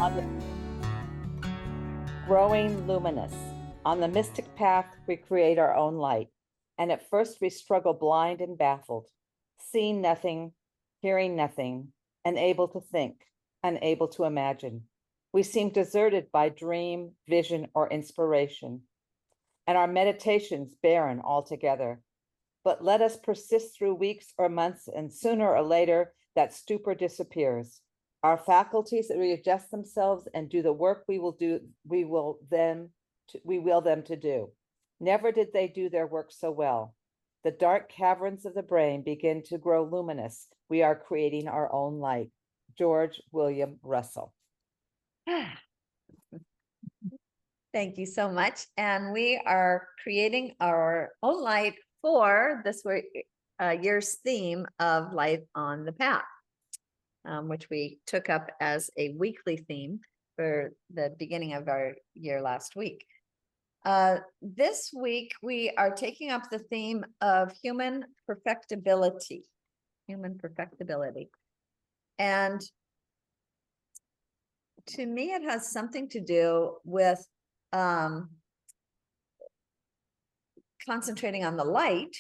On the growing luminous. On the mystic path, we create our own light. And at first we struggle blind and baffled, seeing nothing, hearing nothing, unable to think, unable to imagine. We seem deserted by dream, vision, or inspiration, and our meditations barren altogether. But let us persist through weeks or months, and sooner or later that stupor disappears. Our faculties readjust themselves and do the work we will them to do. Never did they do their work so well. The dark caverns of the brain begin to grow luminous. We are creating our own light. George William Russell. Thank you so much. And we are creating our own light for this year's theme of Light on the Path, which we took up as a weekly theme for the beginning of our year last week. This week, we are taking up the theme of human perfectibility. And to me, it has something to do with concentrating on the light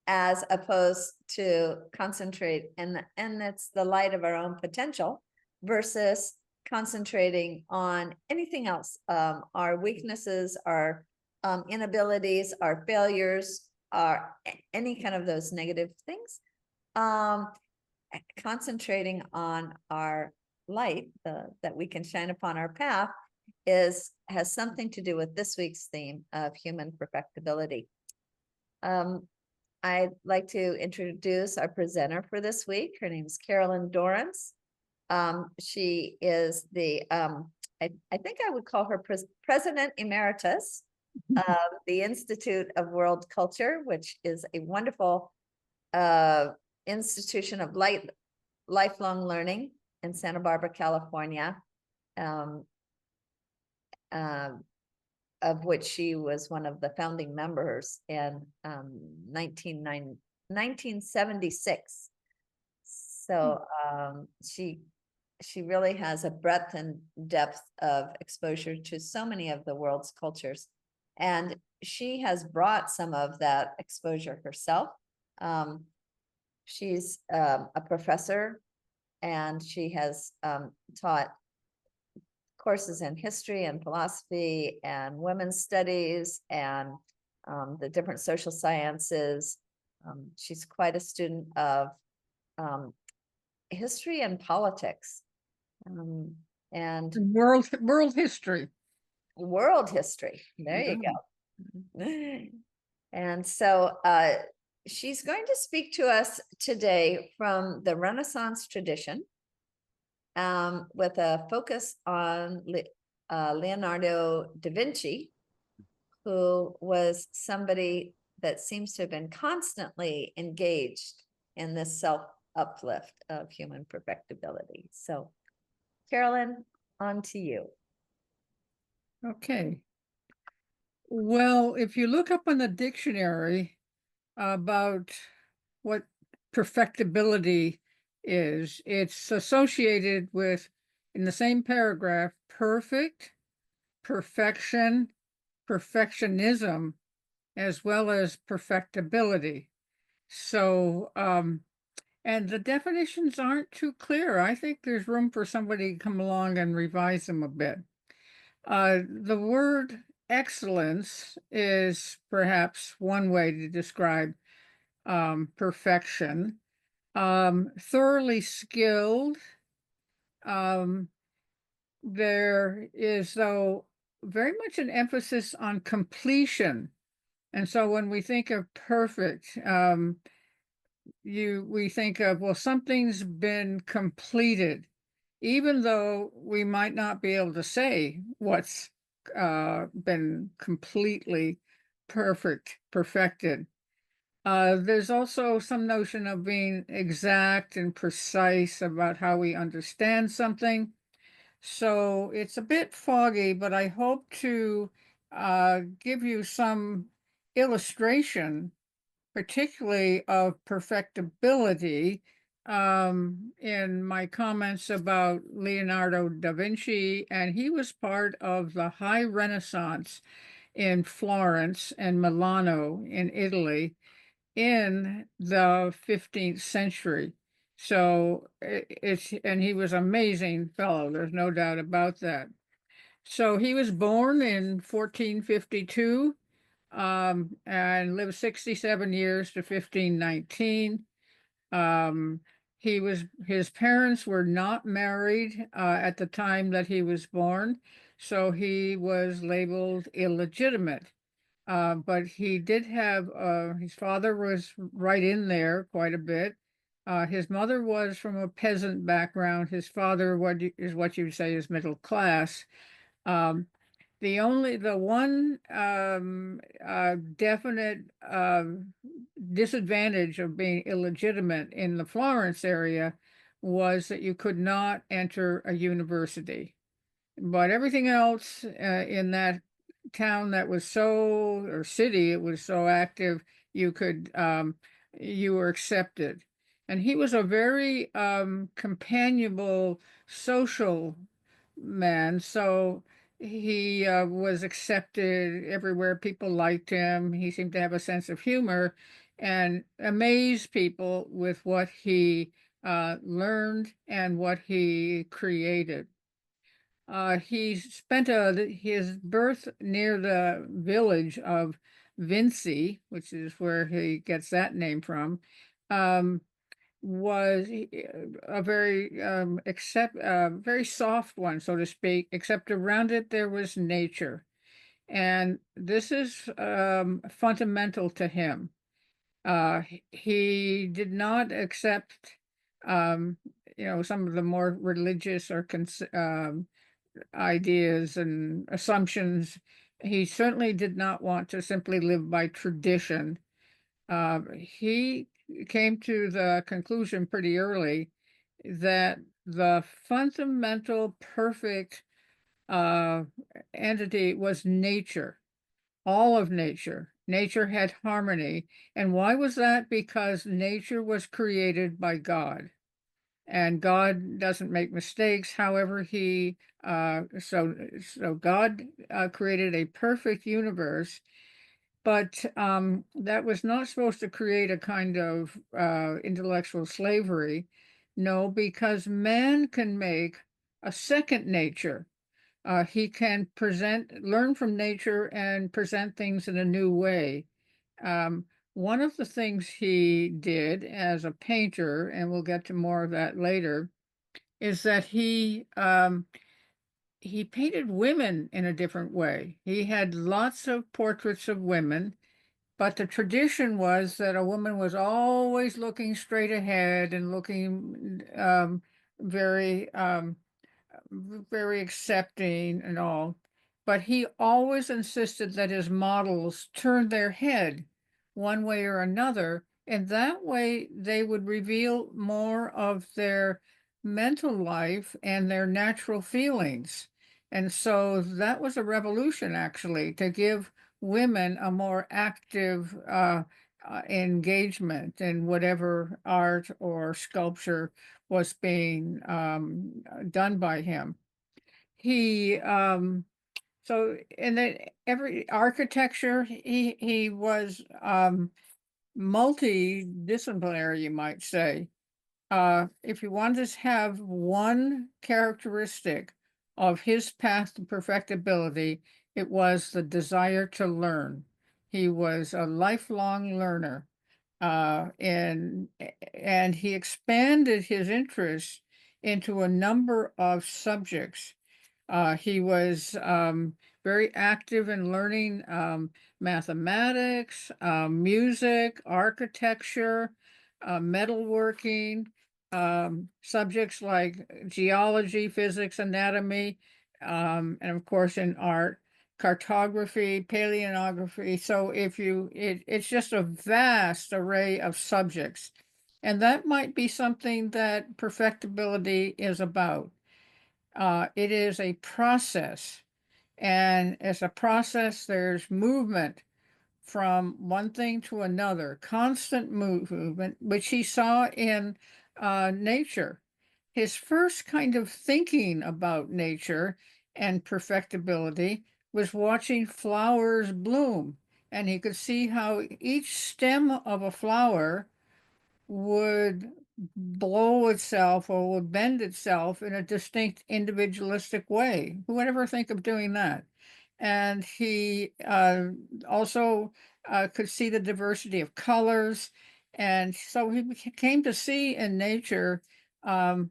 as opposed to concentrate, and it's the light of our own potential versus concentrating on anything else, our weaknesses, our inabilities, our failures, any kind of those negative things. Concentrating on our light that we can shine upon our path has something to do with this week's theme of human perfectibility. I'd like to introduce our presenter for this week. Her name is Carolyn Dorrance. She is the, I think I would call her President Emeritus of the Institute of World Culture, which is a wonderful institution of lifelong learning in Santa Barbara, California, of which she was one of the founding members in 1976. So she really has a breadth and depth of exposure to so many of the world's cultures. And she has brought some of that exposure herself. She's a professor, and she has taught courses in history and philosophy and women's studies and the different social sciences. She's quite a student of history and politics, and world history. World history. There you go. And so she's going to speak to us today from the Renaissance tradition, with a focus on Leonardo da Vinci, who was somebody that seems to have been constantly engaged in this self-uplift of human perfectibility. So, Carolyn, on to you. Okay. Well, if you look up in the dictionary about what perfectibility is, it's associated with, in the same paragraph, perfect, perfection, perfectionism, as well as perfectibility. So, and the definitions aren't too clear. I think there's room for somebody to come along and revise them a bit. The word excellence is perhaps one way to describe perfection. Thoroughly skilled. There is, though, very much an emphasis on completion. And so when we think of perfect, we think of, well, something's been completed, even though we might not be able to say what's been completely perfected. There's also some notion of being exact and precise about how we understand something. So it's a bit foggy, but I hope to give you some illustration, particularly of perfectibility, in my comments about Leonardo da Vinci, and he was part of the High Renaissance in Florence and Milano in Italy in the 15th century. So and he was an amazing fellow. There's no doubt about that. So he was born in 1452, and lived 67 years to 1519. Um, his parents were not married at the time that he was born, so he was labeled illegitimate. But he did have, his father was right in there quite a bit. His mother was from a peasant background. His father, is what you would say is middle class. Um, the one definite disadvantage of being illegitimate in the Florence area was that you could not enter a university. But everything else in that town that was so, or city, it was so active, you could, you were accepted. And he was a very companionable, social man. So he was accepted everywhere. People liked him. He seemed to have a sense of humor and amaze people with what he learned and what he created. He spent his birth near the village of Vinci, which is where he gets that name from, um, was a very very soft one, so to speak, except around it there was nature. And this is fundamental to him. He did not accept um, some of the more religious or ideas and assumptions. He certainly did not want to simply live by tradition. He came to the conclusion pretty early that the fundamental perfect uh, entity was nature, all of nature. Nature had harmony. And why was that? Because nature was created by God. And God doesn't make mistakes. However, so God created a perfect universe, but that was not supposed to create a kind of intellectual slavery. No, because man can make a second nature. He can learn from nature and present things in a new way. Um, One of the things he did as a painter, and we'll get to more of that later, is that he painted women in a different way. He had lots of portraits of women, but the tradition was that a woman was always looking straight ahead and looking very very accepting and all, but he always insisted that his models turned their head one way or another, and that way they would reveal more of their mental life and their natural feelings. And so that was a revolution, actually, to give women a more active engagement in whatever art or sculpture was being done by him. He so and then every architecture he was multidisciplinary, you might say. If you wanted to have one characteristic of his path to perfectibility, it was the desire to learn. He was a lifelong learner, and he expanded his interests into a number of subjects. He was very active in learning mathematics, music, architecture, metalworking, subjects like geology, physics, anatomy, and of course in art, cartography, paleography. So it's just a vast array of subjects. And that might be something that perfectibility is about. It is a process, and as a process, there's movement from one thing to another, constant movement, which he saw in nature. His first kind of thinking about nature and perfectibility was watching flowers bloom, and he could see how each stem of a flower would blow itself or would bend itself in a distinct individualistic way. Who would ever think of doing that? And he also could see the diversity of colors. And so he came to see in nature um,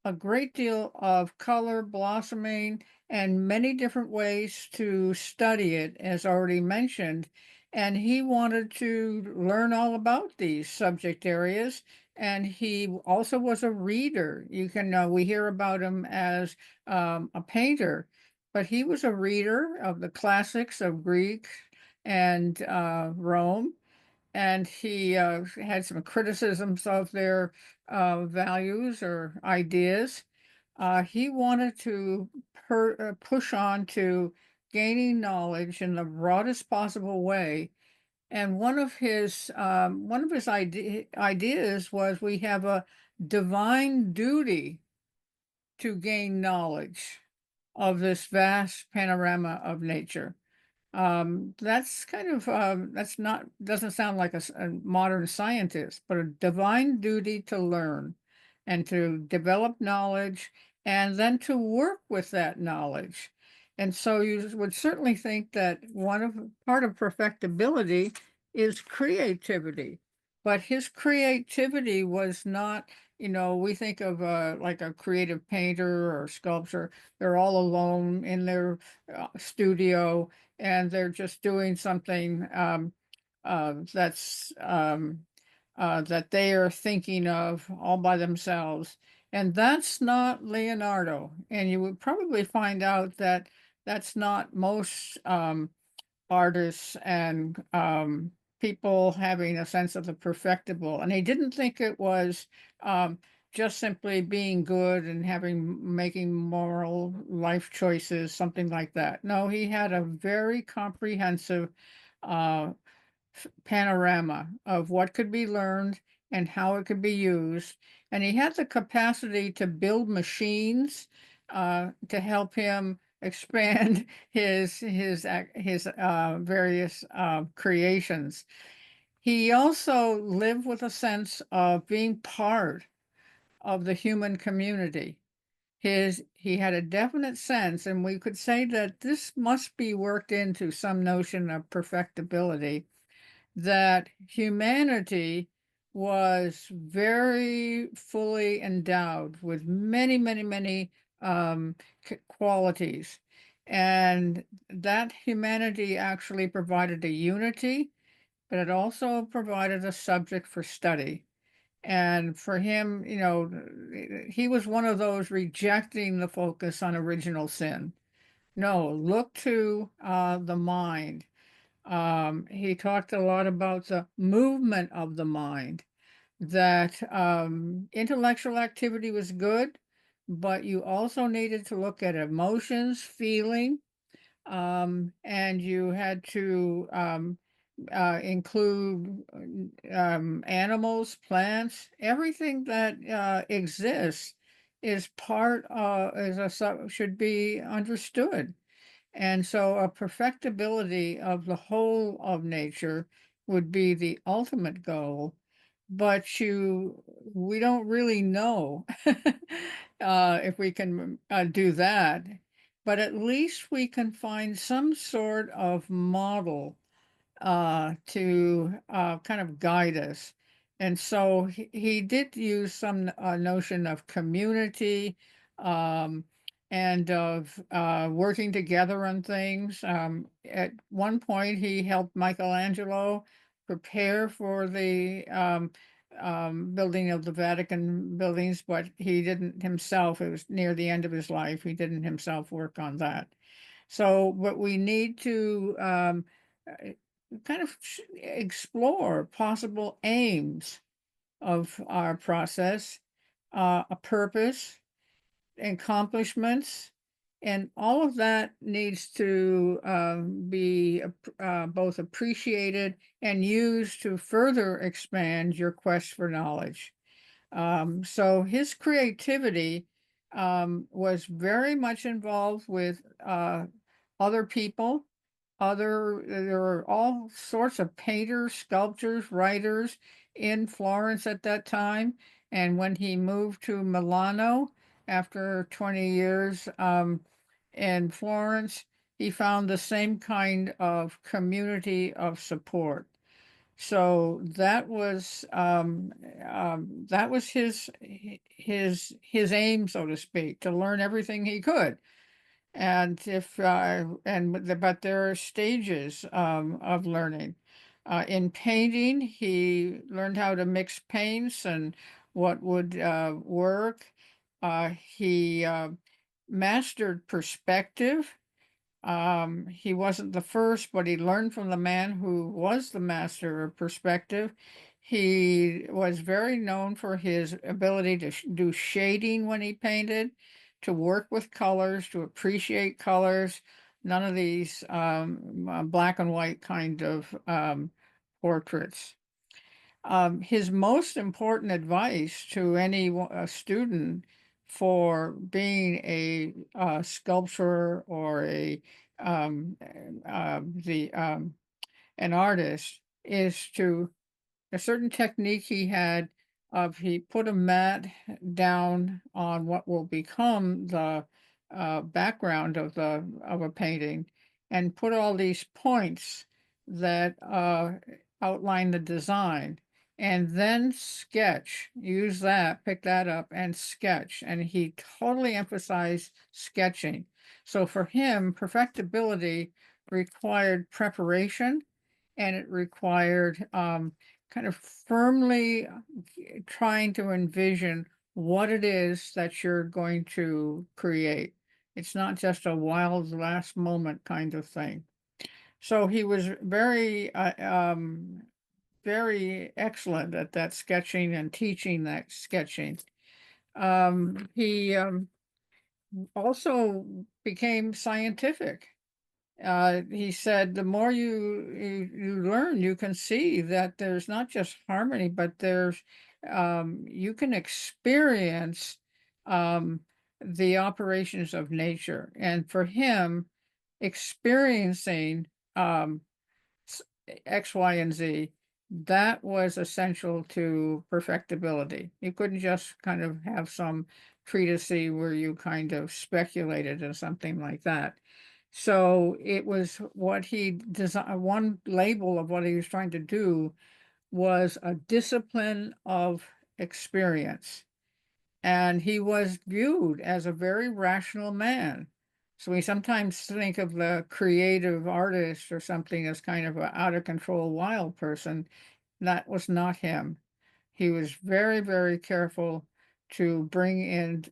a great deal of color blossoming and many different ways to study it, as already mentioned. And he wanted to learn all about these subject areas. And he also was a reader. We hear about him as a painter, but he was a reader of the classics of Greek and Rome, and he had some criticisms of their values or ideas. He wanted to push on to gaining knowledge in the broadest possible way. And one of his ideas was we have a divine duty to gain knowledge of this vast panorama of nature. That's kind of that's not doesn't sound like a modern scientist, but a divine duty to learn and to develop knowledge and then to work with that knowledge. And so you would certainly think that part of perfectibility is creativity, but his creativity was not, we think of like a creative painter or sculptor. They're all alone in their studio, and they're just doing something that they are thinking of all by themselves. And that's not Leonardo. And you would probably find out that that's not most artists and people having a sense of the perfectible. And he didn't think it was just simply being good and making moral life choices, something like that. No, he had a very comprehensive uh, panorama of what could be learned and how it could be used. And he had the capacity to build machines to help him expand his various creations. He also lived with a sense of being part of the human community. He had a definite sense, and we could say that this must be worked into some notion of perfectibility, that humanity was very fully endowed with many, many, many qualities. And that humanity actually provided a unity, but it also provided a subject for study. And for him, he was one of those rejecting the focus on original sin. No, look to the mind. He talked a lot about the movement of the mind, that intellectual activity was good, but you also needed to look at emotions, feeling, and you had to include animals, plants, everything that exists is should be understood. And so a perfectibility of the whole of nature would be the ultimate goal, but we don't really know if we can do that. But at least we can find some sort of model to kind of guide us. And so he did use some notion of community um, and of working together on things. At one point, he helped Michelangelo prepare for the building of the Vatican buildings, but he didn't himself. It was near the end of his life. He didn't himself work on that. So, but we need to uh, kind of explore possible aims of our process, a purpose, accomplishments, and all of that needs to be both appreciated and used to further expand your quest for knowledge. So his creativity was very much involved with other people. There were all sorts of painters, sculptors, writers in Florence at that time. And when he moved to Milano after 20 years in Florence, he found the same kind of community of support. So that was his aim, so to speak, to learn everything he could. And but there are stages of learning. In painting, he learned how to mix paints and what would work. He mastered perspective. He wasn't the first, but he learned from the man who was the master of perspective. He was very known for his ability to do shading when he painted, to work with colors, to appreciate colors. None of these black and white kind of portraits. His most important advice to any student for being a sculptor or um, the an artist is to a certain technique he had of he put a mat down on what will become the background of a painting and put all these points that outline the design and then sketch, use that, pick that up and sketch. And he totally emphasized sketching. So for him, perfectibility required preparation, and it required kind of firmly trying to envision what it is that you're going to create. It's not just a wild last moment kind of thing. So he was very excellent at that sketching and teaching that sketching. He also became scientific. He said, the more you learn, you can see that there's not just harmony, but there's you can experience um, the operations of nature. And for him, experiencing s- X, Y, and Z, that was essential to perfectibility. You couldn't just kind of have some treatise where you kind of speculated or something like that. So it was what he designed. One label of what he was trying to do was a discipline of experience. And he was viewed as a very rational man. So we sometimes think of the creative artist or something as kind of an out of control wild person. That was not him. He was very, very careful to bring in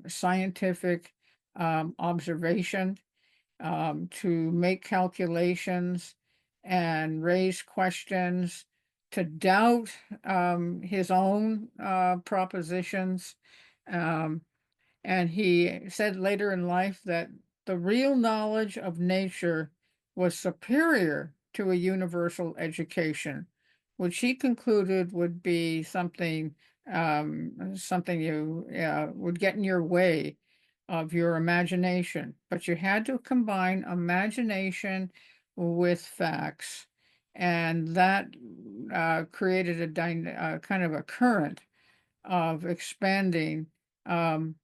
scientific observation, to make calculations and raise questions, to doubt his own propositions. Um, and he said later in life that the real knowledge of nature was superior to a universal education, which he concluded would be something you would get in your way of your imagination. But you had to combine imagination with facts, and that created kind of a current of expanding um,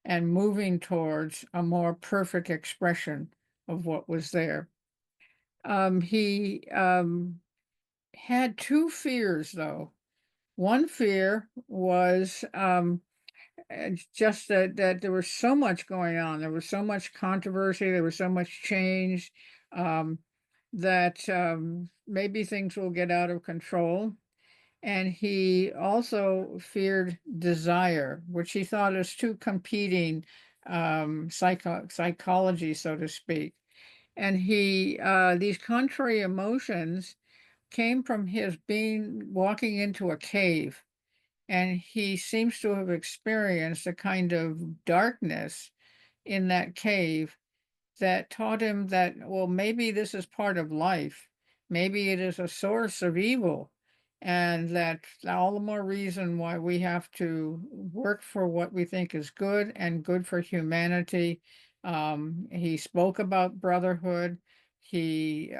and moving towards a more perfect expression of what was there. He had two fears, though. One fear was just that there was so much going on. There was so much controversy. There was so much change um, that maybe things will get out of control. And he also feared desire, which he thought as two competing psychology, so to speak. And these contrary emotions came from his being walking into a cave. And he seems to have experienced a kind of darkness in that cave that taught him that, well, maybe this is part of life. Maybe it is a source of evil. And that's all the more reason why we have to work for what we think is good and good for humanity. He spoke about brotherhood. He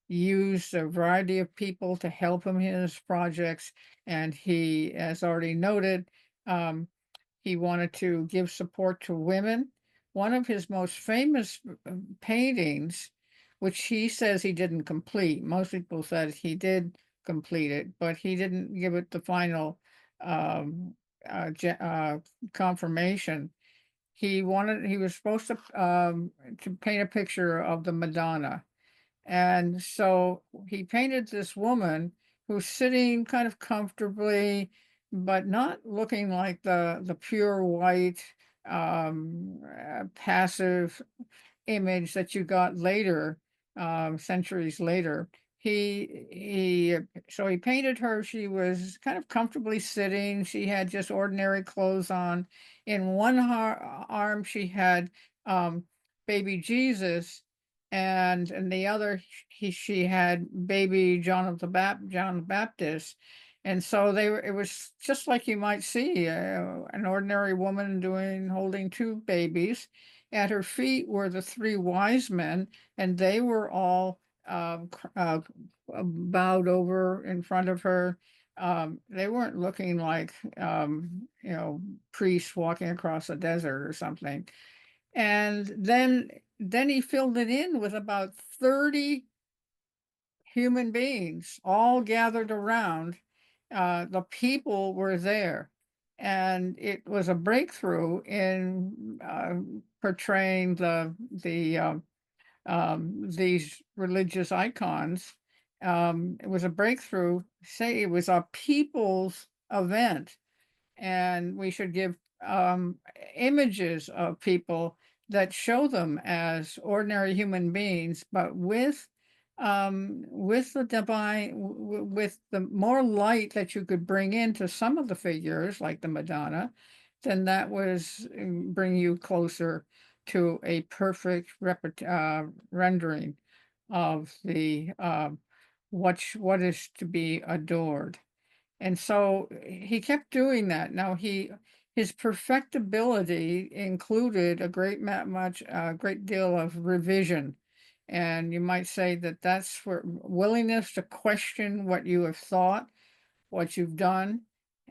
used a variety of people to help him in his projects, and he, as already noted, um, he wanted to give support to women. One of his most famous paintings, which he says he didn't complete, most people said he did complete it, but he didn't give it the final um, confirmation. He was supposed to paint a picture of the Madonna, and so he painted this woman who's sitting kind of comfortably, but not looking like the pure white, passive image that you got later, centuries later. So he painted her. She was kind of comfortably sitting. She had just ordinary clothes on. In one arm, she had baby Jesus, and in the other, she had baby John the Baptist. And so it was just like you might see an ordinary woman holding two babies. At her feet were the three wise men, and they were all bowed over in front of her. They weren't looking like, priests walking across a desert or something. And then he filled it in with about 30 human beings all gathered around. The people were there, and it was a breakthrough in portraying these religious icons. It was a breakthrough. Say it was a people's event, and we should give images of people that show them as ordinary human beings, but with the divine, with the more light that you could bring into some of the figures, like the Madonna, then that was bring you closer to a perfect rendering of the what is to be adored. And so he kept doing that. Now his perfectibility included a great deal of revision. And you might say that that's for willingness to question what you have thought, what you've done,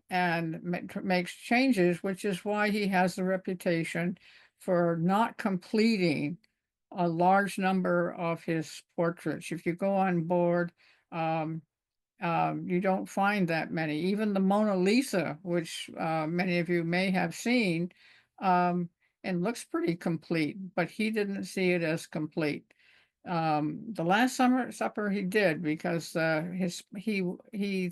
and makes changes, which is why he has the reputation for not completing a large number of his portraits. If you go on board, um, you don't find that many. Even the Mona Lisa, which many of you may have seen, um, and looks pretty complete, but he didn't see it as complete. The Last Summer Supper he did, because he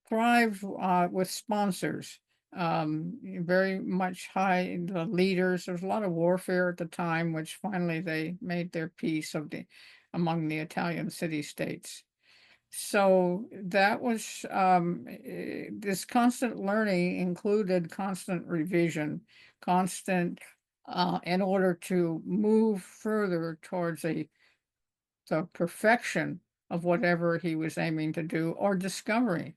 thrived with sponsors. Very much high the leaders. There was a lot of warfare at the time, which finally they made their peace among the Italian city-states. So that was this constant learning included constant revision, constant in order to move further towards the perfection of whatever he was aiming to do or discovering.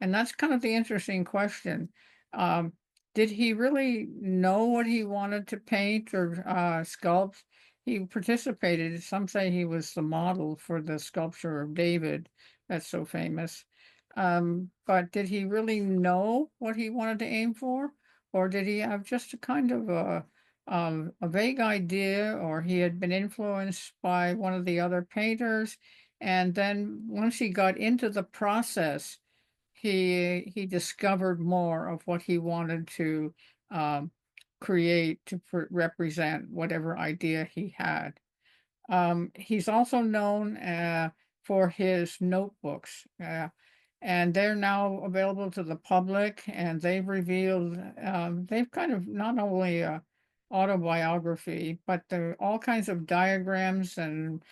And that's kind of the interesting question. Um, did he really know what he wanted to paint or sculpt? He participated. Some say he was the model for the sculpture of David. That's so famous. But did he really know what he wanted to aim for? Or did he have just a kind of a vague idea, or he had been influenced by one of the other painters? And then once he got into the process, he discovered more of what he wanted to um, create to represent whatever idea he had. He's also known for his notebooks, and they're now available to the public. And they've kind of not only autobiography, but there are all kinds of diagrams and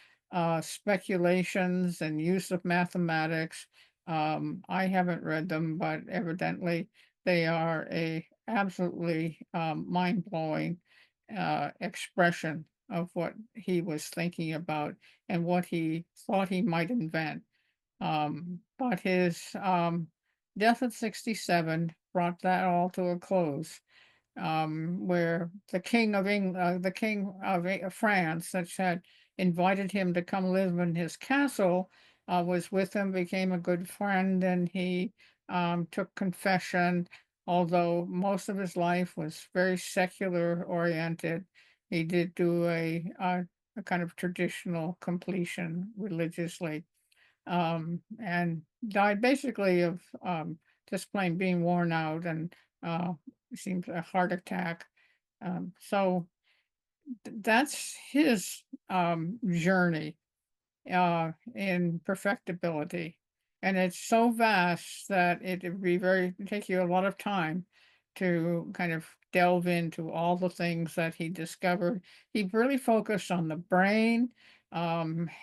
speculations and use of mathematics. I haven't read them, but evidently they are a absolutely mind-blowing expression of what he was thinking about and what he thought he might invent. But his death at 67 brought that all to a close. Where the king of France, that had invited him to come live in his castle, was with him, became a good friend, and he took confession. Although most of his life was very secular oriented, he did do a kind of traditional completion religiously, and died basically of just plain being worn out, and seems a heart attack. So that's his journey in perfectibility. And it's so vast that it would be very take you a lot of time to kind of delve into all the things that he discovered. He really focused on the brain.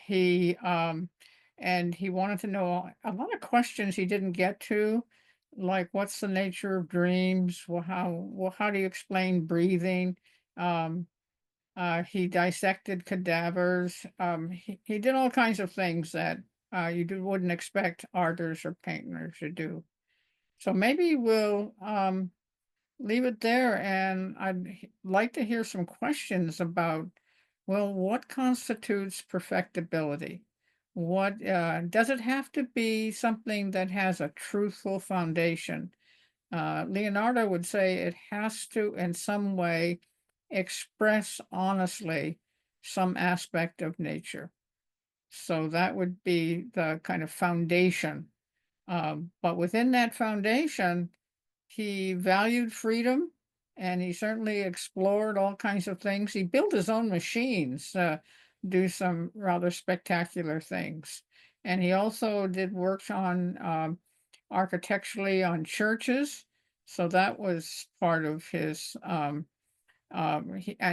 He and he wanted to know a lot of questions he didn't get to, like what's the nature of dreams? How do you explain breathing? Um, he dissected cadavers. He did all kinds of things that wouldn't expect artists or painters to do. So maybe we'll leave it there, and like to hear some questions about, well, what constitutes perfectibility? What does it have to be something that has a truthful foundation? Leonardo would say it has to, in some way, express honestly some aspect of nature. So that would be the kind of foundation. But within that foundation, he valued freedom, and he certainly explored all kinds of things. He built his own machines, do some rather spectacular things. And he also did work on architecturally on churches. So that was part of his, and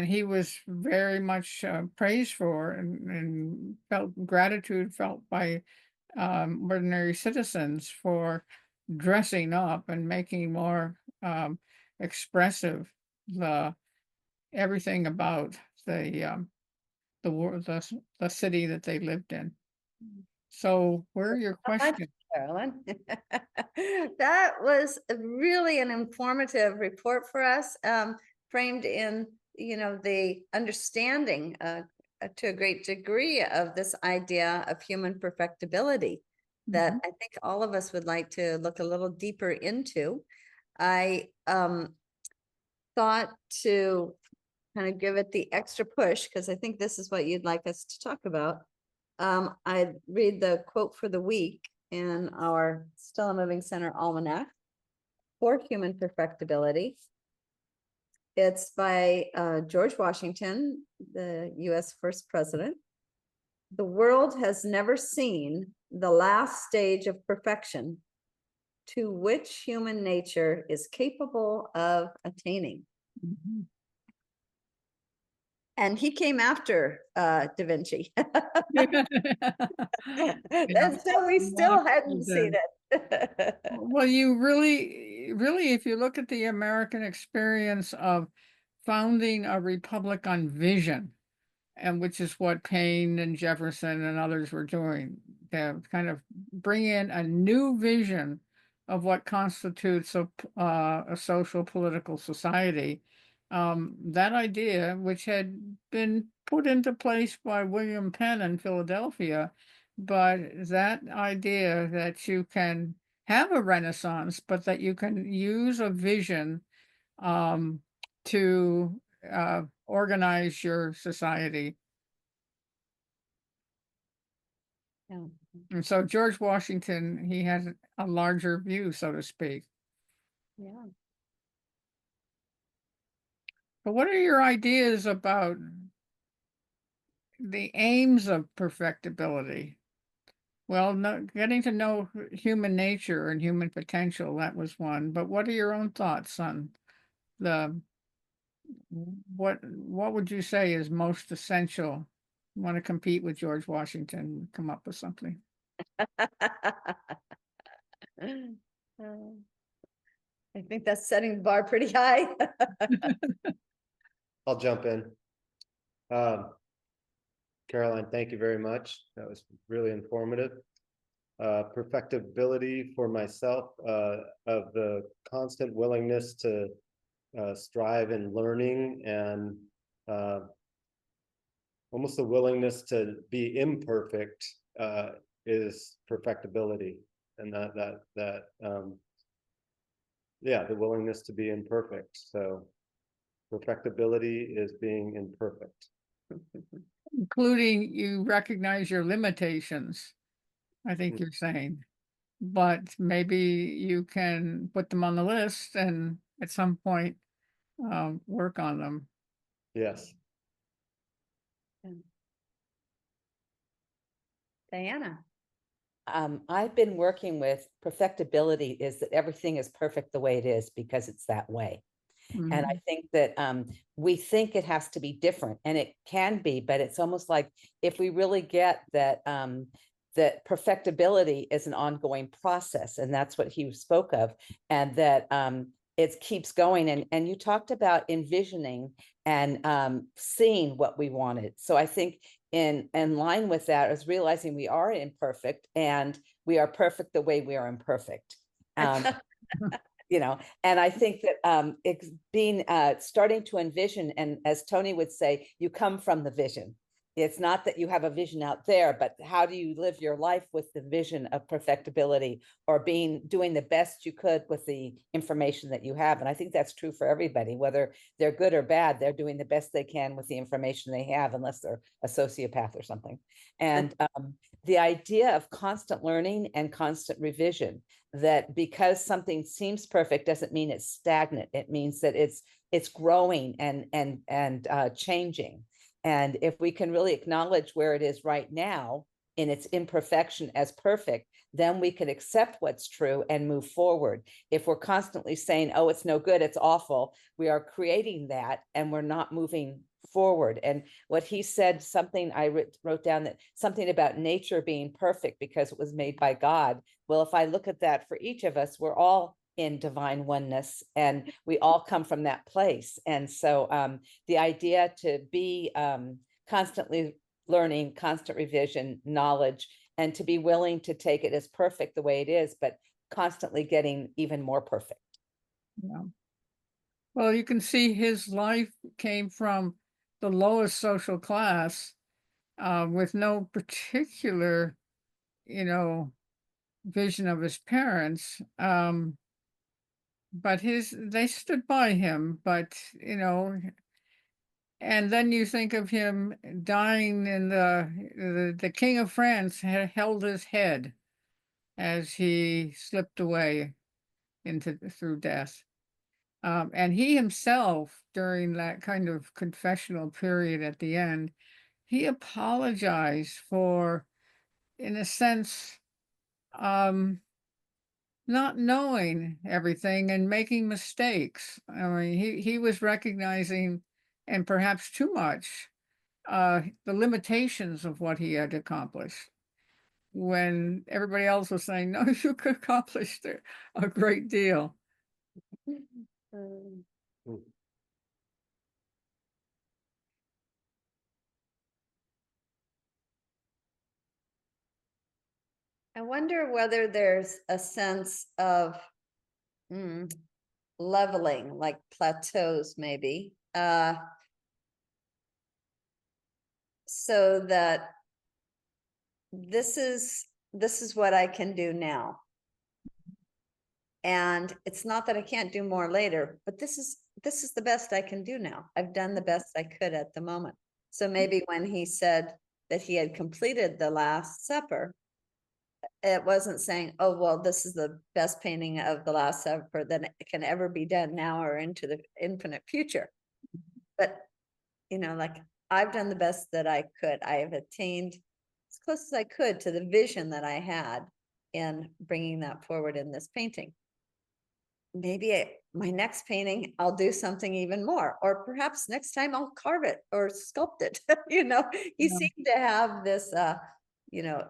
he was very much praised for, and felt gratitude felt by ordinary citizens for dressing up and making more expressive the everything about the world, the city that they lived in. So, where are your Much, questions? Carolyn. That was really an informative report for us, framed in, the understanding to a great degree of this idea of human perfectibility that I think all of us would like to look a little deeper into. I thought to kind of give it the extra push, because I think this is what you'd like us to talk about. I'd read the quote for the week in our Still a Moving Center Almanac for Human Perfectibility. It's by George Washington, the US first president. The world has never seen the last stage of perfection to which human nature is capable of attaining. Mhm. And he came after Da Vinci. Yeah. And so we A lot of still people hadn't seen did. it. Well, you really, if you look at the American experience of founding a republic on vision, and which is what Paine and Jefferson and others were doing, to kind of bring in a new vision of what constitutes a social political society. That idea, which had been put into place by William Penn in Philadelphia, but that idea that you can have a renaissance, but that you can use a vision um, to organize your society. Yeah. And so George Washington, he had a larger view, so to speak. Yeah. But what are your ideas about the aims of perfectibility? Well, getting to know human nature and human potential, that was one. But what are your own thoughts on the what would you say is most essential? You want to compete with George Washington, come up with something. I think that's setting the bar pretty high. I'll jump in. Caroline, thank you very much. That was really informative. perfectibility for myself, of the constant willingness to strive in learning, and almost the willingness to be imperfect is perfectibility, and yeah, the willingness to be imperfect. So perfectibility is being imperfect. Including you recognize your limitations, I think you're saying. But maybe you can put them on the list and at some point work on them. Yes. Diana. I've been working with perfectibility is that everything is perfect the way it is because it's that way. And I think that we think it has to be different, and it can be, but it's almost like if we really get that that perfectibility is an ongoing process, and that's what he spoke of, and that it keeps going. And you talked about envisioning and seeing what we wanted. So I think in line with that is realizing we are imperfect and we are perfect the way we are imperfect. You know, and I think that it's being starting to envision, and as Tony would say, you come from the vision. It's not that you have a vision out there, but how do you live your life with the vision of perfectibility, or doing the best you could with the information that you have. And I think that's true for everybody, whether they're good or bad, they're doing the best they can with the information they have, unless they're a sociopath or something. And the idea of constant learning and constant revision, that because something seems perfect doesn't mean it's stagnant. It means that it's growing and changing. And if we can really acknowledge where it is right now in its imperfection as perfect, then we can accept what's true and move forward. If we're constantly saying, oh, it's no good, it's awful, we are creating that and we're not moving forward. And what he said, something I wrote down, that something about nature being perfect because it was made by God. Well, if I look at that for each of us, we're all in divine oneness, and we all come from that place. And so the idea to be constantly learning, constant revision, knowledge, and to be willing to take it as perfect the way it is, but constantly getting even more perfect. Yeah. Well, you can see his life came from the lowest social class with no particular, vision of his parents. But they stood by him, but, and then you think of him dying in the King of France had held his head as he slipped away through death. And he himself, during that kind of confessional period at the end, he apologized for, in a sense, not knowing everything and making mistakes. I mean, he was recognizing, and perhaps too much, the limitations of what he had accomplished, when everybody else was saying, no, you could accomplish a great deal. I wonder whether there's a sense of leveling, like plateaus, maybe, so that this is what I can do now. And it's not that I can't do more later, but this is the best I can do now. I've done the best I could at the moment. So maybe when he said that he had completed the Last Supper, it wasn't saying, oh, well, this is the best painting of the Last Supper that can ever be done now or into the infinite future. But, like, I've done the best that I could. I have attained as close as I could to the vision that I had in bringing that forward in this painting. Maybe my next painting, I'll do something even more, or perhaps next time I'll carve it or sculpt it. He seemed to have this,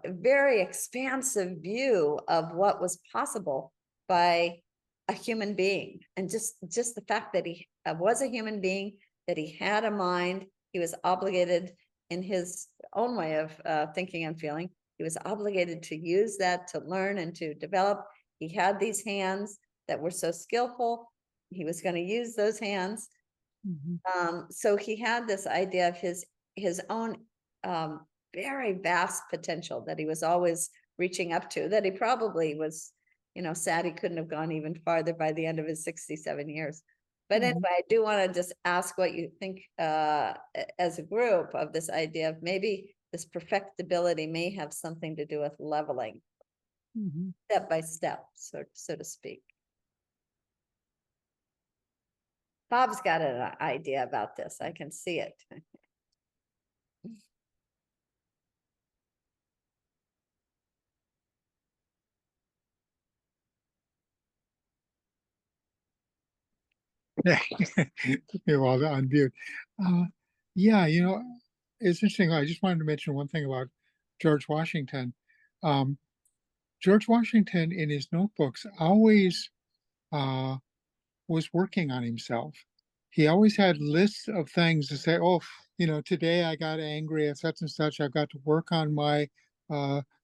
very expansive view of what was possible by a human being. And just the fact that he was a human being, that he had a mind, he was obligated in his own way of thinking and feeling He was obligated to use that to learn and to develop. He had these hands that were so skillful. He was going to use those hands. So he had this idea of his own very vast potential that he was always reaching up to, that he probably was, sad he couldn't have gone even farther by the end of his 67 years. But anyway, I do want to just ask what you think as a group of this idea of maybe this perfectibility may have something to do with leveling step by step, so to speak. Bob's got an idea about this. I can see it. Yeah, well, on mute. Yeah, it's interesting. I just wanted to mention one thing about George Washington. George Washington, in his notebooks, always was working on himself. He always had lists of things to say, oh, today I got angry at such and such. I've got to work on my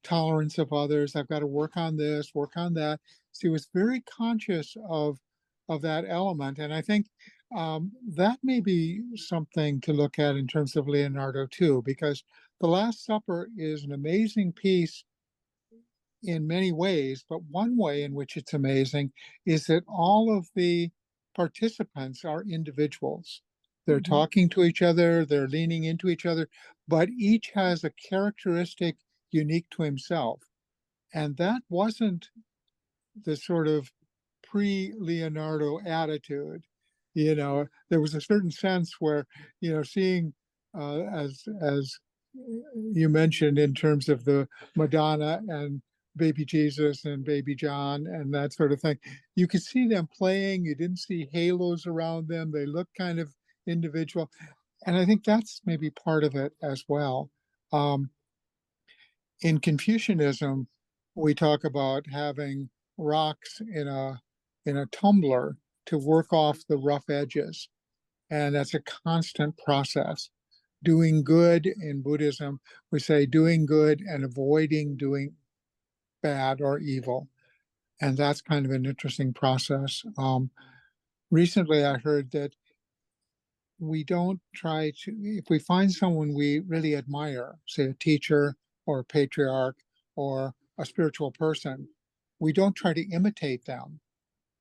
tolerance of others. I've got to work on this, work on that. So he was very conscious of that element. And I think that may be something to look at in terms of Leonardo too, because The Last Supper is an amazing piece in many ways, but one way in which it's amazing is that all of the participants are individuals. They're talking to each other, they're leaning into each other, but each has a characteristic unique to himself. And that wasn't the sort of pre-Leonardo attitude. There was a certain sense where, seeing as you mentioned in terms of the Madonna and baby Jesus and baby John and that sort of thing, you could see them playing. You didn't see halos around them. They looked kind of individual. And I think that's maybe part of it as well. In Confucianism, we talk about having rocks in a tumbler to work off the rough edges. And that's a constant process. Doing good in Buddhism, we say doing good and avoiding doing bad or evil. And that's kind of an interesting process. Recently, I heard that we don't try to, if we find someone we really admire, say a teacher or a patriarch or a spiritual person, we don't try to imitate them.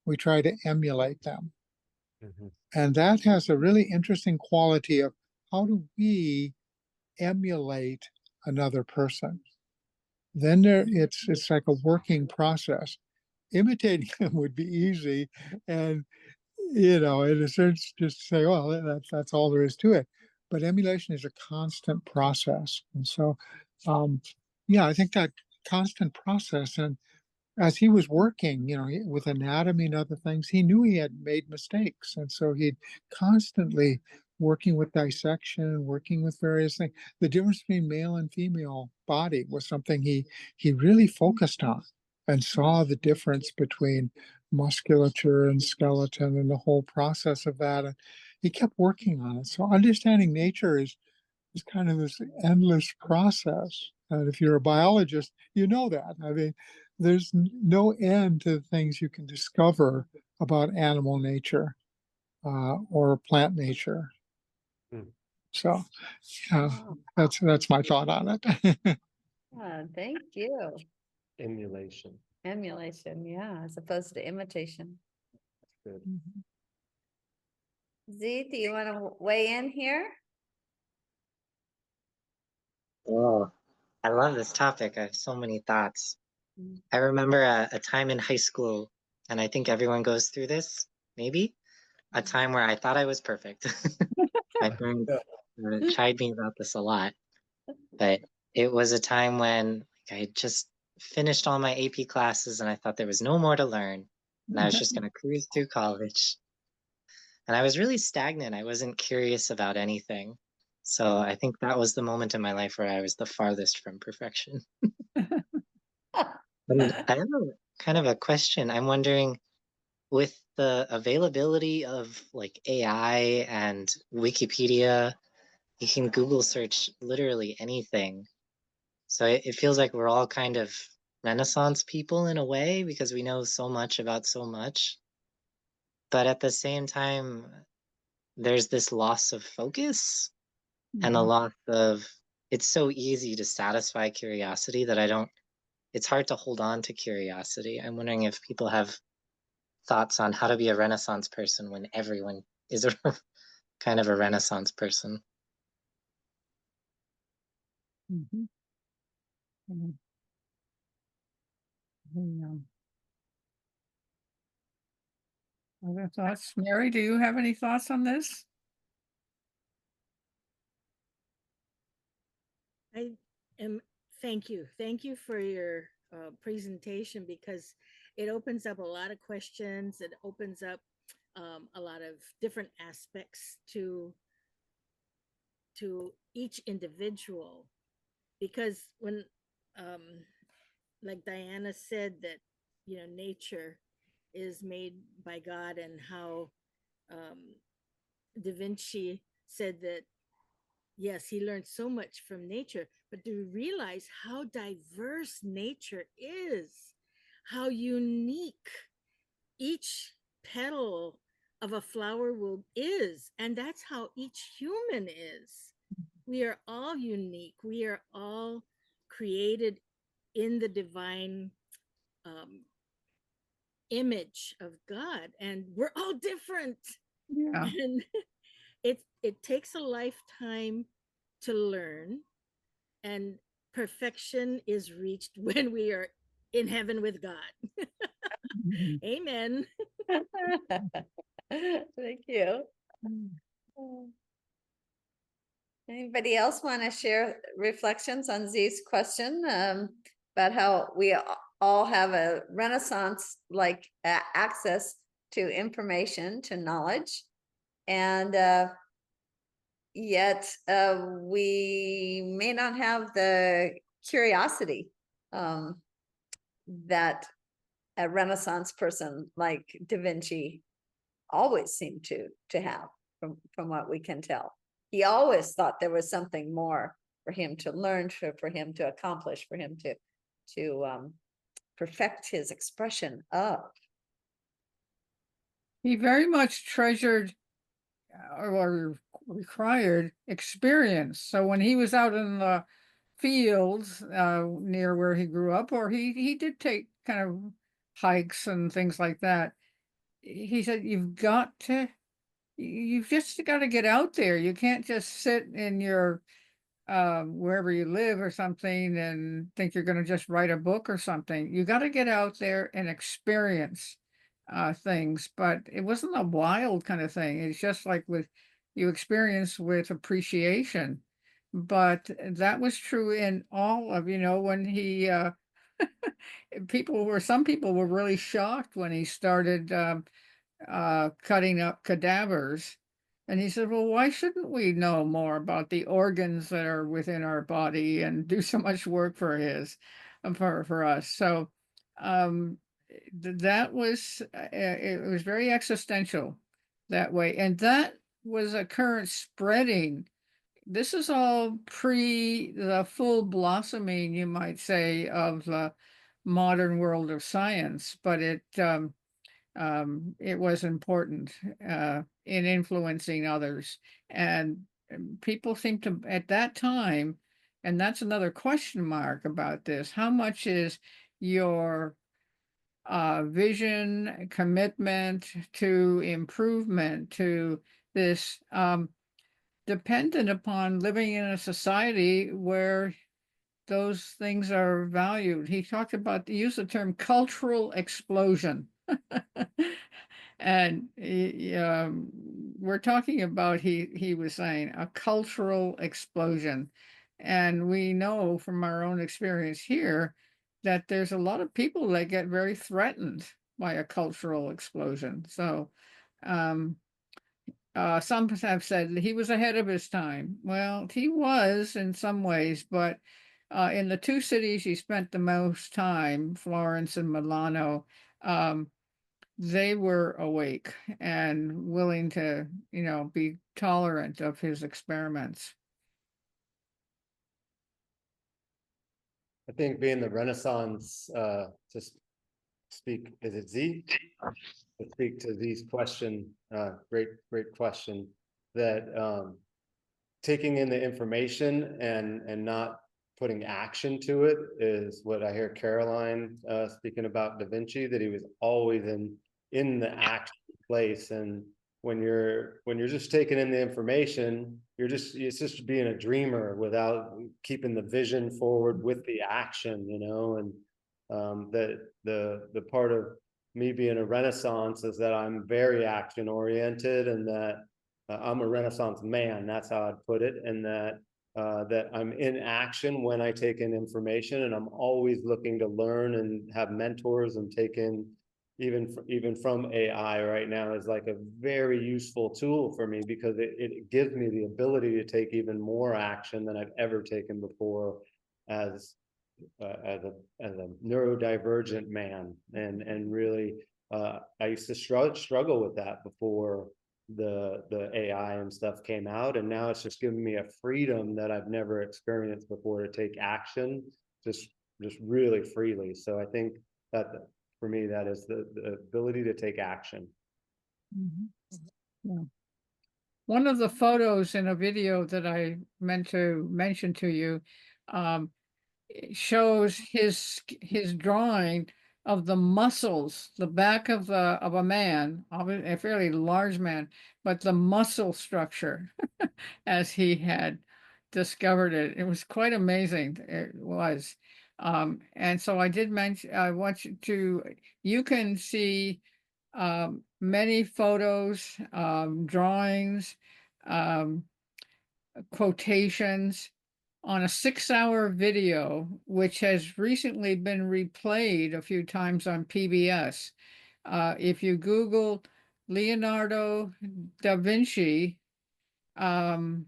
We try to emulate them. And that has a really interesting quality of how do we emulate another person? Then it's like a working process. Imitating them would be easy, and in a sense, just say, well, that's all there is to it. But emulation is a constant process, and so, yeah, I think that constant process, and as he was working, with anatomy and other things, he knew he had made mistakes, and so he'd constantly working with dissection, working with various things. The difference between male and female body was something he really focused on, and saw the difference between musculature and skeleton and the whole process of that. And he kept working on it. So understanding nature is kind of this endless process. And if you're a biologist, you know that. I mean, there's no end to the things you can discover about animal nature or plant nature. So that's my thought on it. Thank you. Emulation. Emulation, yeah, as opposed to imitation. Good. Z, do you want to weigh in here? Oh, I love this topic. I have so many thoughts. I remember a time in high school, and I think everyone goes through this, maybe, a time where I thought I was perfect. My friends chide me about this a lot, but it was a time when I had just finished all my AP classes and I thought there was no more to learn, and I was just going to cruise through college. And I was really stagnant. I wasn't curious about anything. So I think that was the moment in my life where I was the farthest from perfection. And I have kind of a question. I'm wondering, with the availability of like AI and Wikipedia, you can Google search literally anything. So it feels like we're all kind of Renaissance people in a way because we know so much about so much. But at the same time, there's this loss of focus and a Mhm. loss of, it's so easy to satisfy curiosity that it's hard to hold on to curiosity. I'm wondering if people have thoughts on how to be a Renaissance person when everyone is a kind of a Renaissance person. Mhm. Mhm. Yeah. Other thoughts? Mary, do you have any thoughts on this? I am, thank you. Thank you for your presentation because it opens up a lot of questions. It opens up a lot of different aspects to each individual. Because when, um, like Diana said, that nature is made by God, and how um, Da Vinci said that yes, he learned so much from nature, but to realize how diverse nature is, how unique each petal of a flower will is, and that's how each human is. We are all unique. We are all created in the divine um, image of God, and we're all different. Yeah. And it takes a lifetime to learn, and perfection is reached when we are in heaven with God. Mhm. Amen. Thank you. Anybody else want to share reflections on Z's question about how we all have a Renaissance like access to information, to knowledge, and yet we may not have the curiosity that a Renaissance person like Da Vinci always seemed to have, from what we can tell. He always thought there was something more for him to learn, for him to accomplish, for him to perfect his expression of. He very much treasured or required experience. So when he was out in the fields near where he grew up, or he did take kind of hikes and things like that. He said, you've just got to get out there. You can't just sit in your wherever you live or something and think you're going to just write a book or something. You got to get out there and experience things. But it wasn't a wild kind of thing. It's just like with you experience with appreciation. But that was true in all of, when he some people were really shocked when he started cutting up cadavers. And he said, well, why shouldn't we know more about the organs that are within our body and do so much work for for us? So that was, it was very existential that way. And that was a current spreading. This is all pre the full blossoming, you might say, of the modern world of science, but it was important in influencing others. And people seem to, at that time, and that's another question mark about this, how much is your vision, commitment to improvement, to this dependent upon living in a society where those things are valued. He talked about, he used the term cultural explosion. And we're talking about, he was saying, a cultural explosion. And we know from our own experience here that there's a lot of people that get very threatened by a cultural explosion. So some have said that he was ahead of his time. Well, he was in some ways, but in the two cities he spent the most time, Florence and Milano, they were awake and willing to, be tolerant of his experiments. I think being the Renaissance, is it Z? To speak to Z's question, great question, that taking in the information and not putting action to it is what I hear Caroline speaking about Da Vinci, that he was always in the action place. And when you're just taking in the information, it's just being a dreamer without keeping the vision forward with the action, you know. And that the part of me being a Renaissance is that I'm very action oriented, and that I'm a Renaissance man. That's how I'd put it. And that that I'm in action when I take in information, and I'm always looking to learn and have mentors, and take in even from AI right now is like a very useful tool for me, because it gives me the ability to take even more action than I've ever taken before as a neurodivergent man. And really I used to struggle with that before the AI and stuff came out, and now it's just giving me a freedom that I've never experienced before to take action just really freely. So I think that for me, that is the ability to take action. Yeah. One of the photos in a video that I meant to mention to you shows his drawing of the muscles, the back of a man, a fairly large man, but the muscle structure as he had discovered it. It was quite amazing. It was. And so I did mention, I want you can see many photos, drawings, quotations on a 6-hour video, which has recently been replayed a few times on PBS. If you Google Leonardo da Vinci, and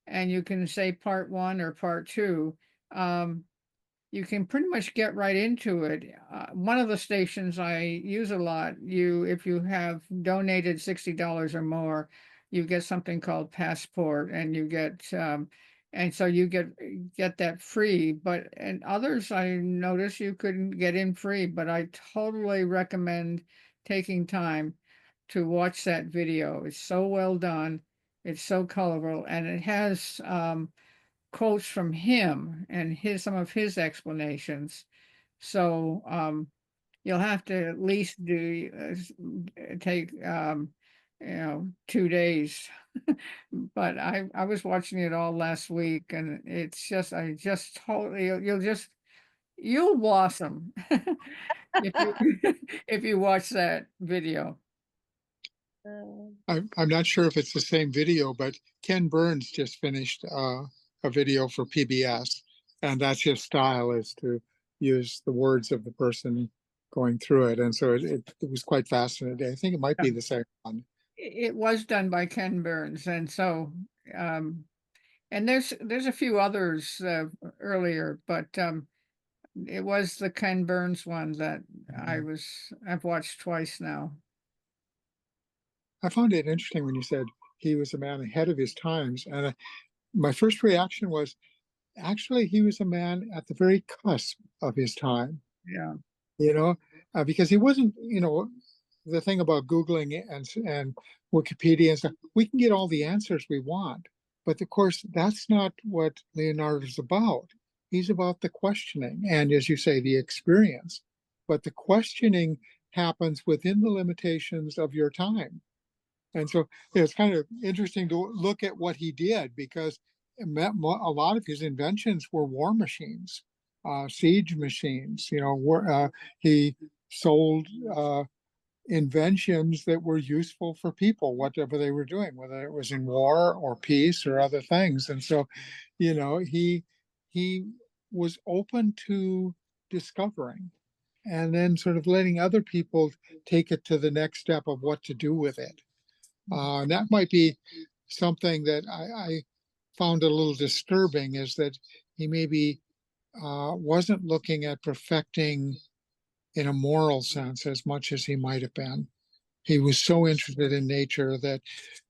you can say part 1 or part 2, you can pretty much get right into it. One of the stations I use a lot, if you have donated $60 or more, you get something called Passport, and you get and so you get that free. But and others I noticed you couldn't get in free, but I totally recommend taking time to watch that video. It's so well done, it's so colorful, and it has quotes from him and some of his explanations. So you'll have to at least take 2 days. But I was watching it all last week, and it's just I just totally you'll blossom if you if you watch that video. I'm not sure if it's the same video, but Ken Burns just finished a video for PBS, and that's his style, is to use the words of the person going through it. And so it was quite fascinating. I think it might be the same one. It was done by Ken Burns, and so and there's a few others earlier, but it was the Ken Burns one that I've watched twice now. I found it interesting when you said he was a man ahead of his times, and my first reaction was, actually, he was a man at the very cusp of his time. Yeah. Because he wasn't, the thing about Googling and Wikipedia and stuff, we can get all the answers we want. But of course, that's not what Leonardo's about. He's about the questioning and, as you say, the experience. But the questioning happens within the limitations of your time. And so it's kind of interesting to look at what he did, because a lot of his inventions were war machines, siege machines. He sold inventions that were useful for people, whatever they were doing, whether it was in war or peace or other things. And so, he was open to discovering, and then sort of letting other people take it to the next step of what to do with it. And that might be something that I found a little disturbing, is that he maybe wasn't looking at perfecting in a moral sense as much as he might have been. He was so interested in nature that,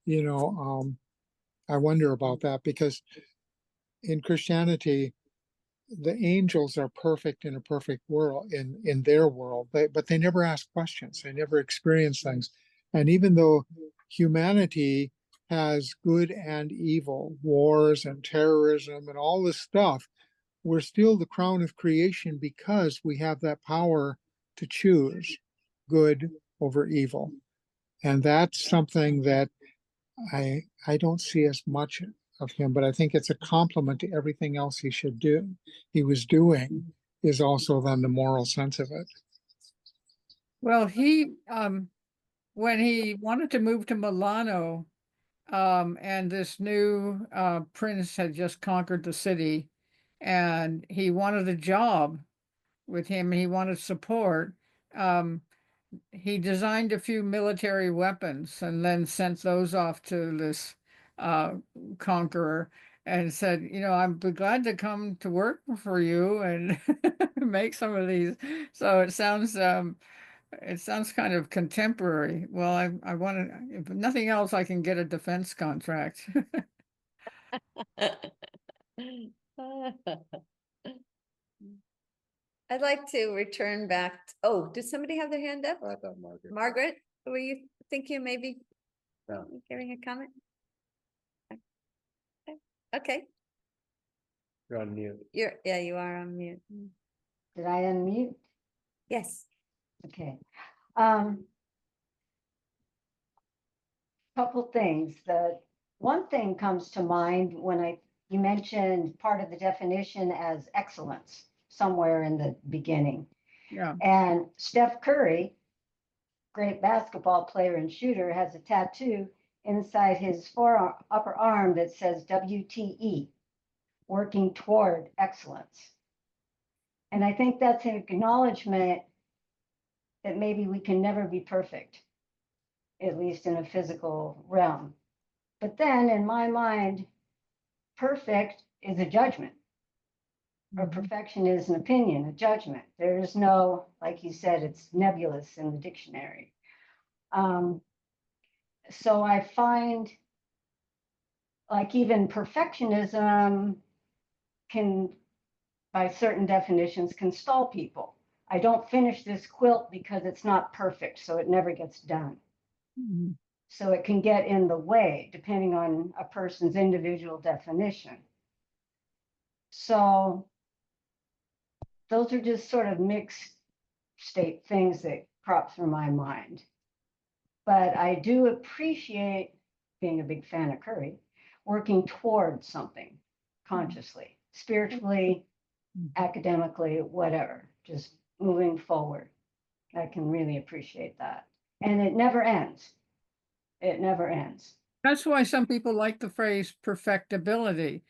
I wonder about that, because in Christianity, the angels are perfect in a perfect world, in their world, but they never ask questions. They never experience things. And even though humanity has good and evil, wars and terrorism and all this stuff, we're still the crown of creation because we have that power to choose good over evil. And that's something that I don't see as much of him, but I think it's a compliment to everything else he was doing, is also then the moral sense of it. Well, when he wanted to move to Milano, and this new prince had just conquered the city, and he wanted a job with him, he wanted support. He designed a few military weapons and then sent those off to this conqueror and said, I'm glad to come to work for you and make some of these. So it sounds kind of contemporary. Well, I want to, if nothing else, I can get a defense contract. I'd like to return back. Oh, did somebody have their hand up? I thought Margaret. Margaret, were you thinking maybe No. giving a comment? Okay, You're on mute. you are on mute. Did I unmute? Yes. Okay. Couple things. The one thing comes to mind when you mentioned part of the definition as excellence somewhere in the beginning. Yeah. And Steph Curry, great basketball player and shooter, has a tattoo inside his upper arm that says WTE, working toward excellence. And I think that's an acknowledgement that maybe we can never be perfect, at least in a physical realm. But then in my mind, perfect is a judgment, or perfection is an opinion, a judgment. There is no, like you said, it's nebulous in the dictionary. So I find like even perfectionism can, by certain definitions, can stall people. I don't finish this quilt because it's not perfect, so it never gets done. Mhm. So it can get in the way depending on a person's individual definition. So those are just sort of mixed state things that crop through my mind. But I do appreciate, being a big fan of Curry, working towards something consciously, spiritually, academically, whatever, just moving forward. I can really appreciate that. And it never ends. It never ends. That's why some people like the phrase perfectibility,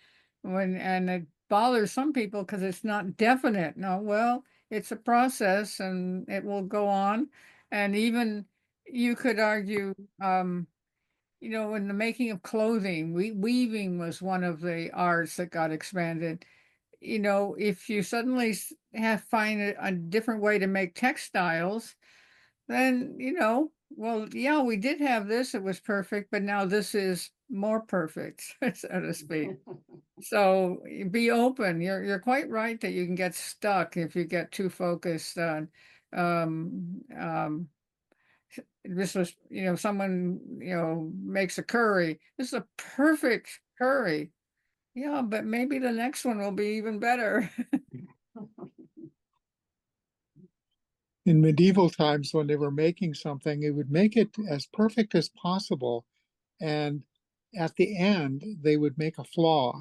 and it bothers some people because it's not definite. No, well, it's a process and it will go on. And even you could argue, in the making of clothing, weaving was one of the arts that got expanded. If you suddenly find a different way to make textiles, then, well, yeah, we did have this, it was perfect, but now this is more perfect, so to speak. So be open. You're quite right that you can get stuck if you get too focused on, this was, someone, makes a curry. This is a perfect curry. Yeah, but maybe the next one will be even better. In medieval times, when they were making something, they would make it as perfect as possible. And at the end, they would make a flaw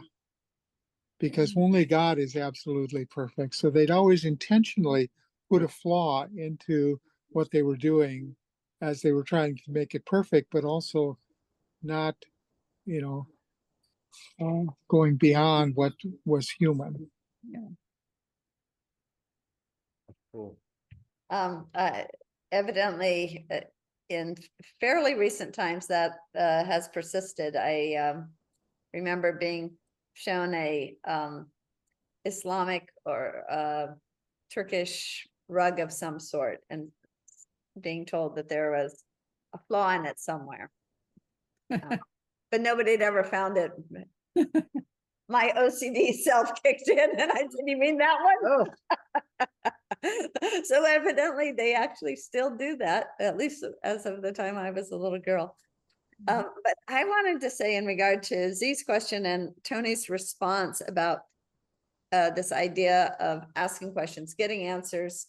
because only God is absolutely perfect. So they'd always intentionally put a flaw into what they were doing as they were trying to make it perfect, but also not, going beyond what was human. Cool. Evidently, in fairly recent times that has persisted. I remember being shown a Islamic or Turkish rug of some sort and being told that there was a flaw in it somewhere. But nobody had ever found it. my OCD self kicked in and I didn't even mean that one. So evidently they actually still do that, at least as of the time I was a little girl. But I wanted to say in regard to Z's question and Tony's response about this idea of asking questions, getting answers,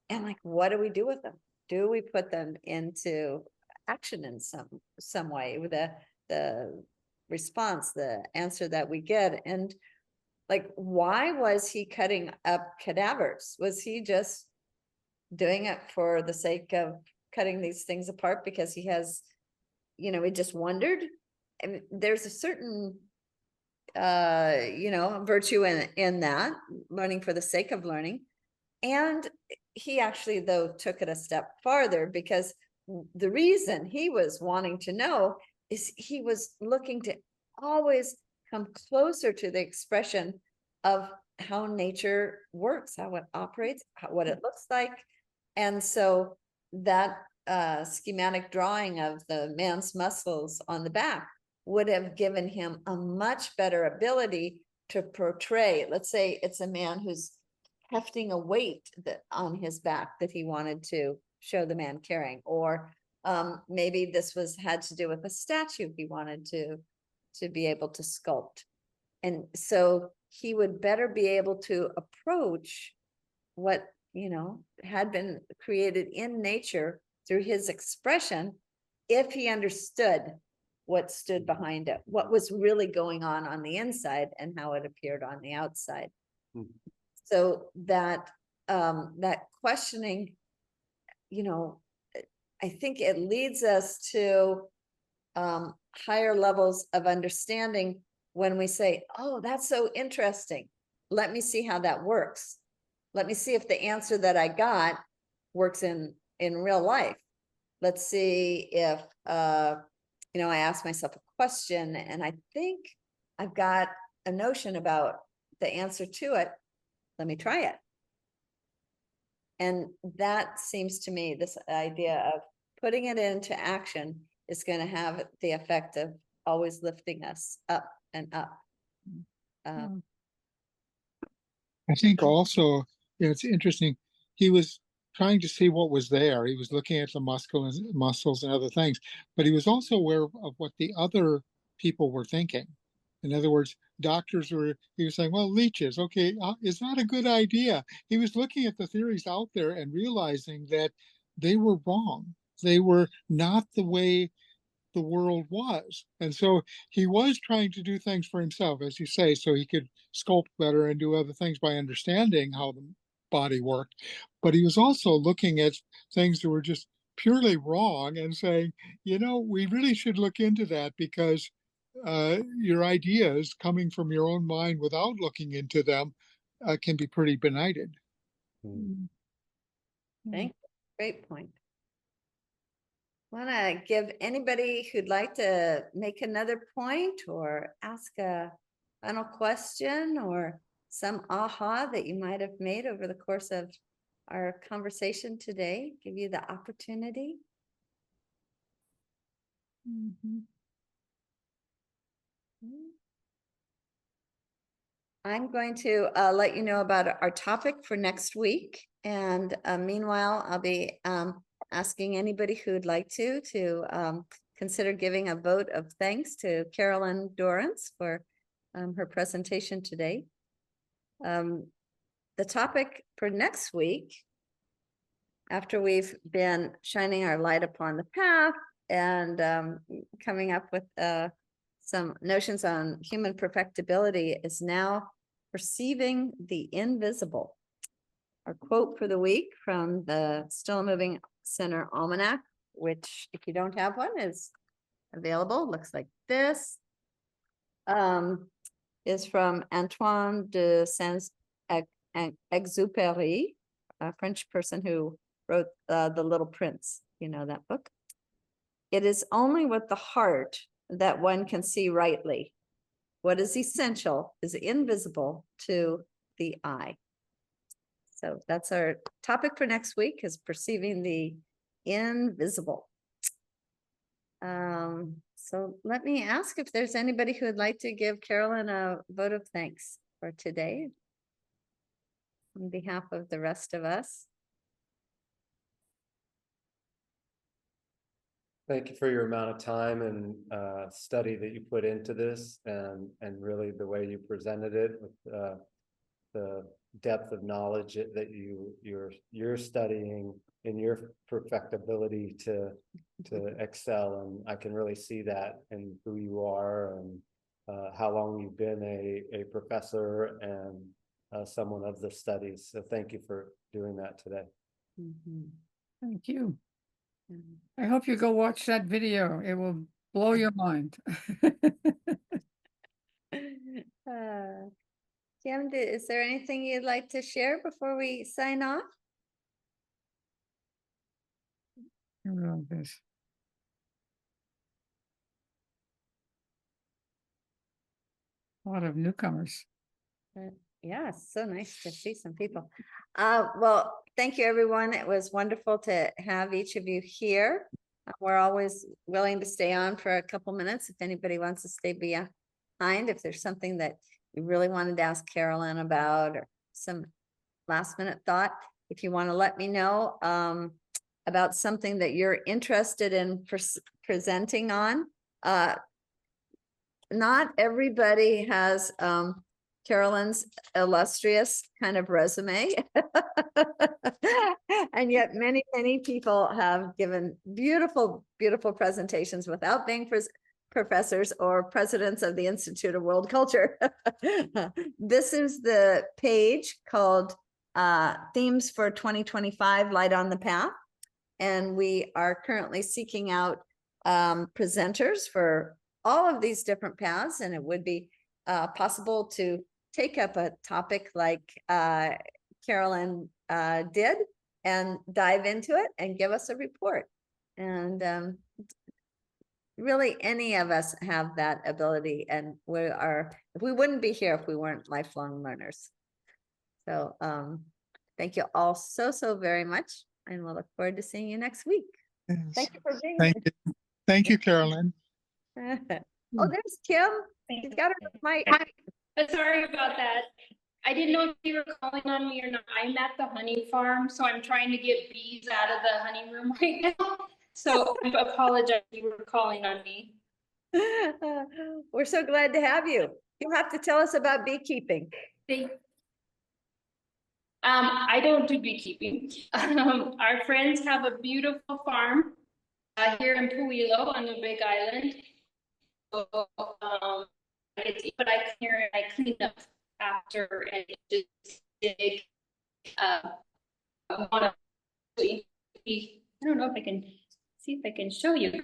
and like, what do we do with them? Do we put them into action in some way with the response, the answer that we get? And like, why was he cutting up cadavers? Was he just doing it for the sake of cutting these things apart because he has, he just wondered? And there's a certain virtue in that, learning for the sake of learning. And he actually, though, took it a step farther, because the reason he was wanting to know is he was looking to always come closer to the expression of how nature works, how it operates, what it looks like. And so that schematic drawing of the man's muscles on the back would have given him a much better ability to portray. Let's say it's a man who's hefting a weight on his back that he wanted to show the man carrying, or maybe this had to do with a statue he wanted to be able to sculpt. And so he would better be able to approach what had been created in nature through his expression, if he understood what stood behind it, what was really going on the inside, and how it appeared on the outside. So that that questioning, I think it leads us to higher levels of understanding when we say, oh, that's so interesting. Let me see how that works. Let me see if the answer that I got works in real life. Let's see if, I ask myself a question and I think I've got a notion about the answer to it. Let me try it. And that seems to me, this idea of putting it into action is going to have the effect of always lifting us up and up. I think also, it's interesting. He was trying to see what was there. He was looking at the muscles and other things, but he was also aware of what the other people were thinking. In other words, he was saying, well, leeches, okay, is that a good idea? He was looking at the theories out there and realizing that they were wrong. They were not the way the world was. And so he was trying to do things for himself, as you say, so he could sculpt better and do other things by understanding how the body worked. But he was also looking at things that were just purely wrong and saying, we really should look into that, because your ideas coming from your own mind without looking into them can be pretty benighted. Thank you. Great point. Want to give anybody who'd like to make another point or ask a final question or some aha that you might have made over the course of our conversation today, give you the opportunity. I'm going to let you know about our topic for next week. And meanwhile, I'll be asking anybody who'd like to consider giving a vote of thanks to Carolyn Dorrance for her presentation today. The topic for next week, after we've been shining our light upon the path and coming up with some notions on human perfectibility, is now perceiving the invisible. Our quote for the week from the Still Moving Center Almanac, which, if you don't have one, is available. Looks like this. Is from Antoine de Saint-Exupéry, a French person who wrote The Little Prince. You know that book. It is only with the heart that one can see rightly. What is essential is invisible to the eye. So that's our topic for next week, is perceiving the invisible. So let me ask if there's anybody who would like to give Carolyn a vote of thanks for today on behalf of the rest of us. Thank you for your amount of time and study that you put into this, and really the way you presented it with the depth of knowledge that you're studying in your perfectibility to excel. And I can really see that in who you are and how long you've been a professor and someone of the studies. So thank you for doing that today. Thank you. I hope you go watch that video. It will blow your mind. Kim, is there anything you'd like to share before we sign off? I love this. A lot of newcomers. Yeah, it's so nice to see some people. Well, thank you, everyone. It was wonderful to have each of you here. We're always willing to stay on for a couple minutes if anybody wants to stay behind. If there's something that you really wanted to ask Carolyn about or some last minute thought, if you want to let me know about something that you're interested in presenting on. Not everybody has Carolyn's illustrious kind of resume. And yet many, many people have given beautiful, beautiful presentations without being professors or presidents of the Institute of World Culture. This is the page called Themes for 2025, Light on the Path. And we are currently seeking out presenters for all of these different paths. And it would be possible to take up a topic like Carolyn did and dive into it and give us a report. And really any of us have that ability, and we wouldn't be here if we weren't lifelong learners. So thank you all so very much, and we'll look forward to seeing you next week. Yes. Thank you for being Thank you. Thank you, Carolyn. here. Oh, there's Kim. She's got her mic. Sorry about that. I didn't know if you were calling on me or not. I'm at the honey farm, so I'm trying to get bees out of the honey room right now. So I apologize if you were calling on me. We're so glad to have you. You have to tell us about beekeeping. I don't do beekeeping. Our friends have a beautiful farm here in Puilo on the Big Island. So, but I come here and I clean up after, and it's just big. I don't know if I can see if I can show you.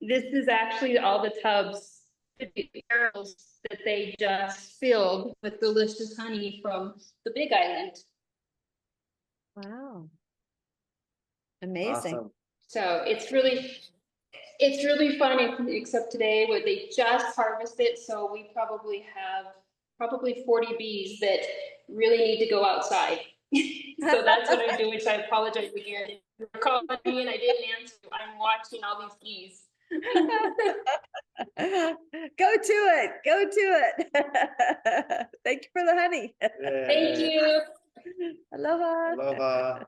This is actually all the tubs, the barrels that they just filled with delicious honey from the Big Island. Wow. Amazing. Awesome. So it's really fun, except today where they just harvested. So we probably have 40 bees that really need to go outside. So that's what I'm doing. So I apologize again. You were calling me and I didn't answer. I'm watching all these bees. Go to it. Go to it. Thank you for the honey. Thank you. Aloha. Aloha.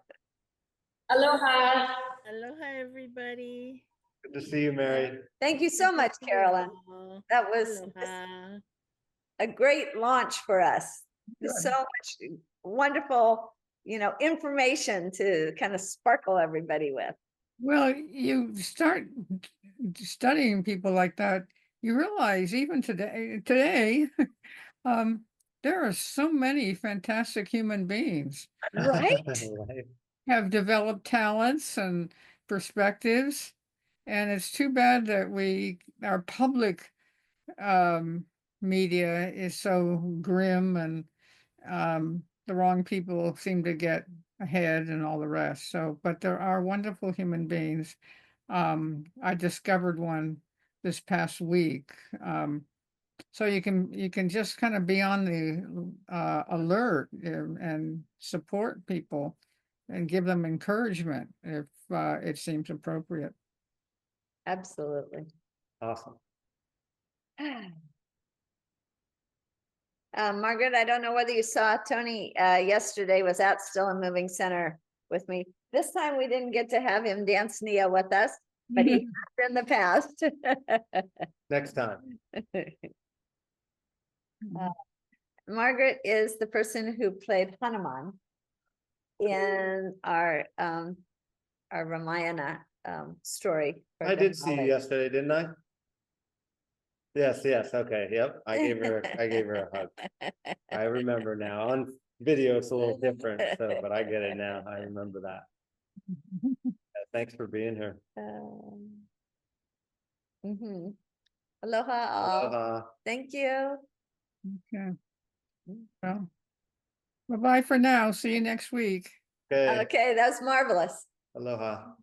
Aloha. Aloha, everybody. Good to see you, Mary. Thank you so much, Carolyn. That was Aloha. a great launch for us. There's so much wonderful, information to kind of sparkle everybody with. Well, you start studying people like that, you realize even today, there are so many fantastic human beings Right? Right. have developed talents and perspectives. And it's too bad that our public media is so grim, and the wrong people seem to get ahead and all the rest. So, but there are wonderful human beings. I discovered one this past week. So you can just kind of be on the alert and support people and give them encouragement if it seems appropriate. Absolutely. Awesome. Margaret, I don't know whether you saw Tony yesterday was at Still and Moving Center with me. This time we didn't get to have him dance Nia with us, but he has in the past. Next time. Margaret is the person who played Hanuman in our Ramayana story. for I did see you Denali. yesterday, didn't I? Yes, okay, yep, I gave her a hug. I remember now. On video, it's a little different, so, but I get it now. I remember that. Yeah, thanks for being here. Mhm. Aloha all. Aloha. Thank you. Okay. Well, bye-bye for now. See you next week. Okay, Okay, that's marvelous. aloha.